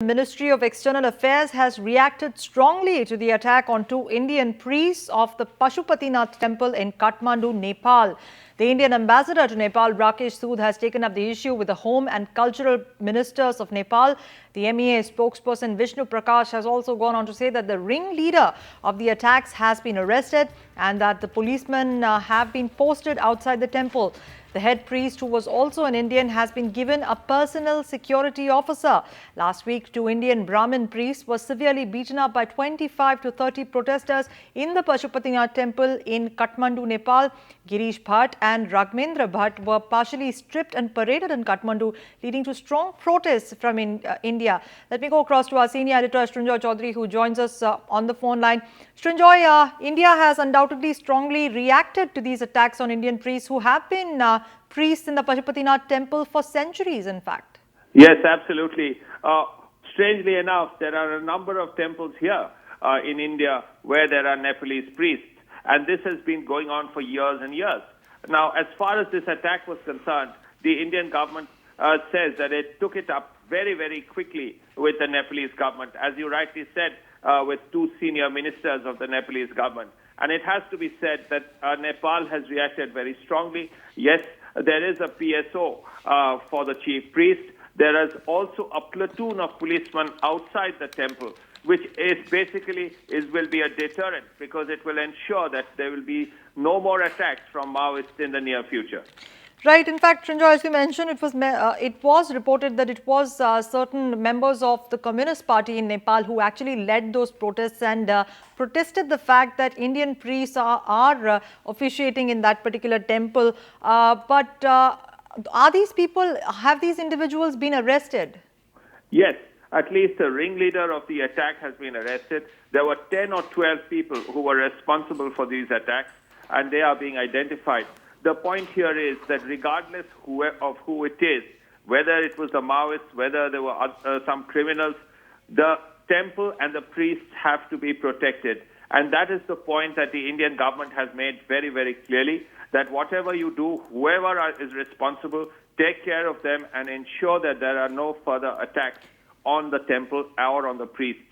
Ministry of External Affairs has reacted strongly to the attack on two Indian priests of the Pashupatinath temple in Kathmandu, Nepal. The Indian ambassador to Nepal, Rakesh Sood, has taken up the issue with the Home and Cultural Ministers of Nepal. The MEA spokesperson Vishnu Prakash has also gone on to say that the ringleader of the attacks has been arrested and that the policemen have been posted outside the temple. The head priest, who was also an Indian, has been given a personal security officer. Last week, two Indian Brahmin priests were severely beaten up by 25 to 30 protesters in the Pashupatinath temple in Kathmandu, Nepal. Girish Bhatt and Ragmendra Bhatt were partially stripped and paraded in Kathmandu, leading to strong protests from India. Let me go across to our senior editor, Srinjoy Chaudhary, who joins us on the phone line. Srinjoy, India has undoubtedly strongly reacted to these attacks on Indian priests who have been priests in the Pashupatinath temple for centuries, in fact. Yes, absolutely. Strangely enough, there are a number of temples here in India where there are Nepalese priests, and this has been going on for years and years. Now, as far as this attack was concerned, the Indian government says that it took it up very, very quickly with the Nepalese government, as you rightly said, with two senior ministers of the Nepalese government. And it has to be said that Nepal has reacted very strongly. Yes, there is a PSO for the chief priest. There is also a platoon of policemen outside the temple, which will be a deterrent because it will ensure that there will be no more attacks from Maoists in the near future. Right. In fact, Srinjoy, as you mentioned, it was reported that it was certain members of the Communist Party in Nepal who actually led those protests and protested the fact that Indian priests are officiating in that particular temple. But are these people, have these individuals been arrested? Yes. At least the ringleader of the attack has been arrested. There were 10 or 12 people who were responsible for these attacks, and they are being identified. The point here is that regardless of who it is, whether it was the Maoists, whether there were some criminals, the temple and the priests have to be protected. And that is the point that the Indian government has made very, very clearly, that whatever you do, whoever is responsible, take care of them and ensure that there are no further attacks on the temple or on the priests.